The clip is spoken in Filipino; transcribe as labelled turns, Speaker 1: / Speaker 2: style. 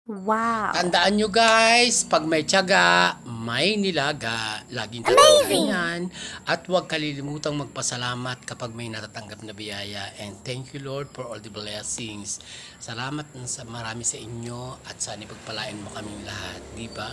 Speaker 1: Wow!
Speaker 2: Tandaan nyo guys, pag may tiyaga, may nilaga. Laging tatandaan yan. At huwag kalilimutang magpasalamat kapag may natatanggap na biyaya. And thank you Lord for all the blessings. Salamat sa marami sa inyo at sana pagpalain mo kaming lahat. Di ba?